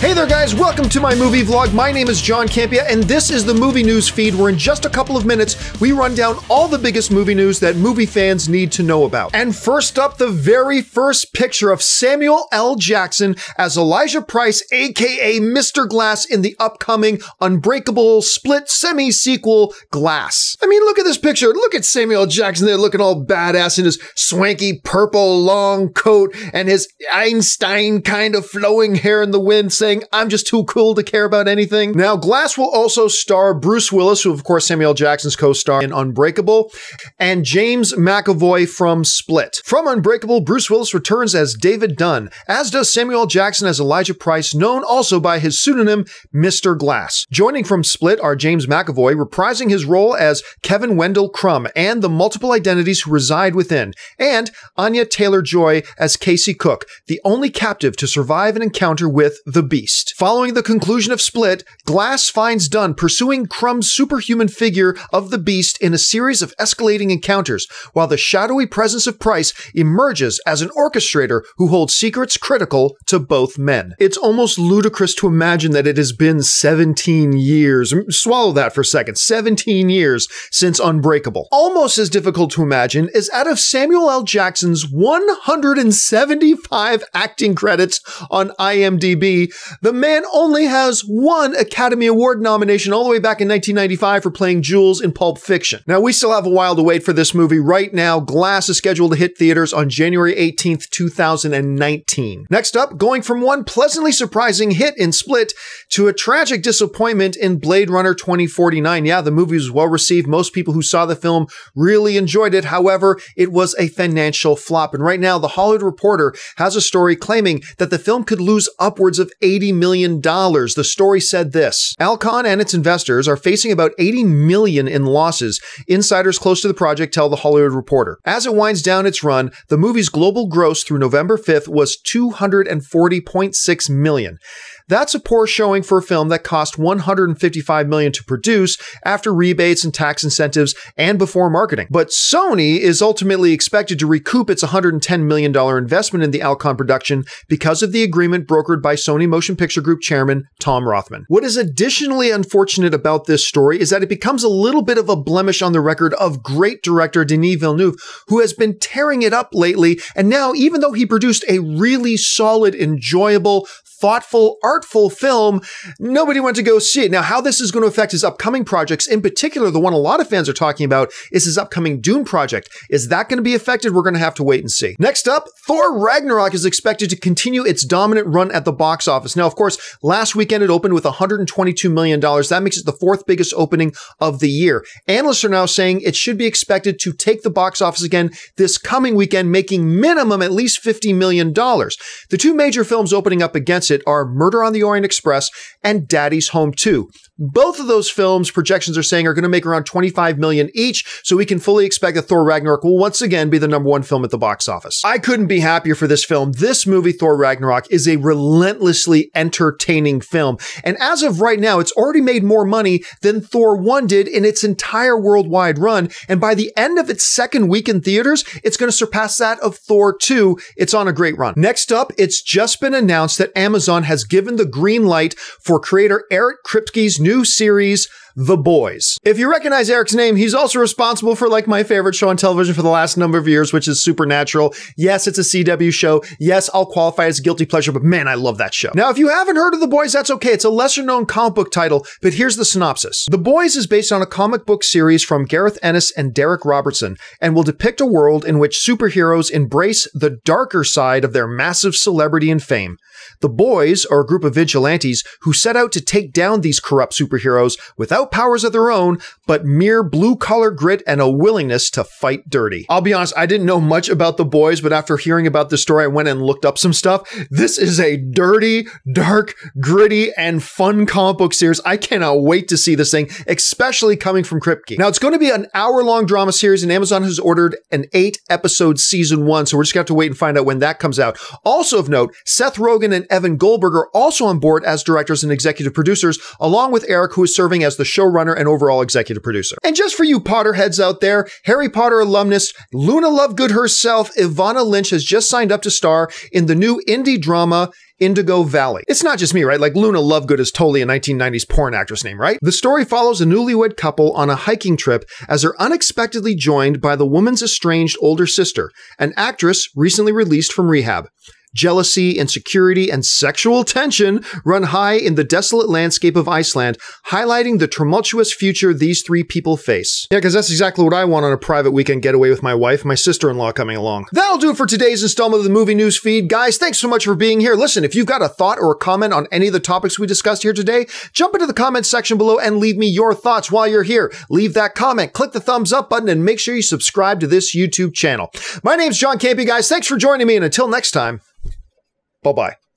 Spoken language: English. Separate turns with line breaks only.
Hey there guys, welcome to my movie vlog. My name is John Campea and this is the movie news feed where in just a couple of minutes we run down all the biggest movie news that movie fans need to know about. And first up, the very first picture of Samuel L. Jackson as Elijah Price, aka Mr. Glass, in the upcoming Unbreakable Split semi-sequel Glass. I mean, look at this picture. Look at Samuel L. Jackson there looking all badass in his swanky purple long coat and his Einstein kind of flowing hair in the wind, saying, I'm just too cool to care about anything. Now, Glass will also star Bruce Willis, who of course Samuel L. Jackson's co-star in Unbreakable, and James McAvoy from Split. From Unbreakable, Bruce Willis returns as David Dunn, as does Samuel L. Jackson as Elijah Price, known also by his pseudonym Mr. Glass. Joining from Split are James McAvoy, reprising his role as Kevin Wendell Crumb and the multiple identities who reside within, and Anya Taylor-Joy as Casey Cook, the only captive to survive an encounter with the Beast. Following the conclusion of Split, Glass finds Dunn pursuing Crumb's superhuman figure of the Beast in a series of escalating encounters, while the shadowy presence of Price emerges as an orchestrator who holds secrets critical to both men. It's almost ludicrous to imagine that it has been 17 years. Swallow that for a second. 17 years since Unbreakable. Almost as difficult to imagine is out of Samuel L. Jackson's 175 acting credits on IMDb, the man only has one Academy Award nomination all the way back in 1995 for playing Jules in Pulp Fiction. Now, we still have a while to wait for this movie. Right now, Glass is scheduled to hit theaters on January 18th, 2019. Next up, going from one pleasantly surprising hit in Split to a tragic disappointment in Blade Runner 2049. Yeah, the movie was well received. Most people who saw the film really enjoyed it. However, it was a financial flop. And right now, The Hollywood Reporter has a story claiming that the film could lose upwards of $80 million. The story said this: Alcon and its investors are facing about $80 million in losses. Insiders close to the project tell The Hollywood Reporter. As it winds down its run, the movie's global gross through November 5th was $240.6 million. That's a poor showing for a film that cost $155 million to produce after rebates and tax incentives and before marketing. But Sony is ultimately expected to recoup its $110 million investment in the Alcon production because of the agreement brokered by Sony Motion Picture Group chairman Tom Rothman. What is additionally unfortunate about this story is that it becomes a little bit of a blemish on the record of great director Denis Villeneuve, who has been tearing it up lately, and now, even though he produced a really solid, enjoyable, thoughtful, artful film, nobody went to go see it. Now, how this is going to affect his upcoming projects, in particular, the one a lot of fans are talking about is his upcoming Dune project. Is that going to be affected? We're going to have to wait and see. Next up, Thor Ragnarok is expected to continue its dominant run at the box office. Now, of course, last weekend it opened with $122 million. That makes it the fourth biggest opening of the year. Analysts are now saying it should be expected to take the box office again this coming weekend, making minimum at least $50 million. The two major films opening up against it are Murder on the Orient Express and Daddy's Home 2. Both of those films, projections are saying, are going to make around $25 million each, so we can fully expect that Thor Ragnarok will once again be the #1 film at the box office. I couldn't be happier for this film. This movie, Thor Ragnarok, is a relentlessly entertaining film, and as of right now, it's already made more money than Thor 1 did in its entire worldwide run, and by the end of its second week in theaters, it's going to surpass that of Thor 2. It's on a great run. Next up, it's just been announced that Amazon has given the green light for creator Eric Kripke's new series, The Boys. If you recognize Eric's name, he's also responsible for like my favorite show on television for the last number of years, which is Supernatural. Yes, it's a CW show. Yes, I'll qualify as a guilty pleasure, but man, I love that show. Now, if you haven't heard of The Boys, that's okay. It's a lesser known comic book title, but here's the synopsis. The Boys is based on a comic book series from Gareth Ennis and Derek Robertson, and will depict a world in which superheroes embrace the darker side of their massive celebrity and fame. The Boys are a group of vigilantes who set out to take down these corrupt superheroes without powers of their own, but mere blue-collar grit and a willingness to fight dirty. I'll be honest, I didn't know much about The Boys, but after hearing about this story, I went and looked up some stuff. This is a dirty, dark, gritty, and fun comic book series. I cannot wait to see this thing, especially coming from Kripke. Now, it's going to be an hour-long drama series, and Amazon has ordered an 8-episode season 1, so we're just going to have to wait and find out when that comes out. Also of note, Seth Rogen and Evan Goldberg are also on board as directors and executive producers, along with Eric, who is serving as the showrunner and overall executive producer. And just for you Potterheads out there, Harry Potter alumnus Luna Lovegood herself, Evanna Lynch, has just signed up to star in the new indie drama Indigo Valley. It's not just me, right? Like, Luna Lovegood is totally a 1990s porn actress name, right? The story follows a newlywed couple on a hiking trip as they're unexpectedly joined by the woman's estranged older sister, an actress recently released from rehab. Jealousy, insecurity, and sexual tension run high in the desolate landscape of Iceland, highlighting the tumultuous future these three people face. Yeah, because that's exactly what I want on a private weekend getaway with my wife, my sister-in-law coming along. That'll do it for today's installment of the Movie News Feed. Guys, thanks so much for being here. Listen, if you've got a thought or a comment on any of the topics we discussed here today, jump into the comments section below and leave me your thoughts while you're here. Leave that comment, click the thumbs up button, and make sure you subscribe to this YouTube channel. My name's John Campea, guys. Thanks for joining me, and until next time, bye-bye.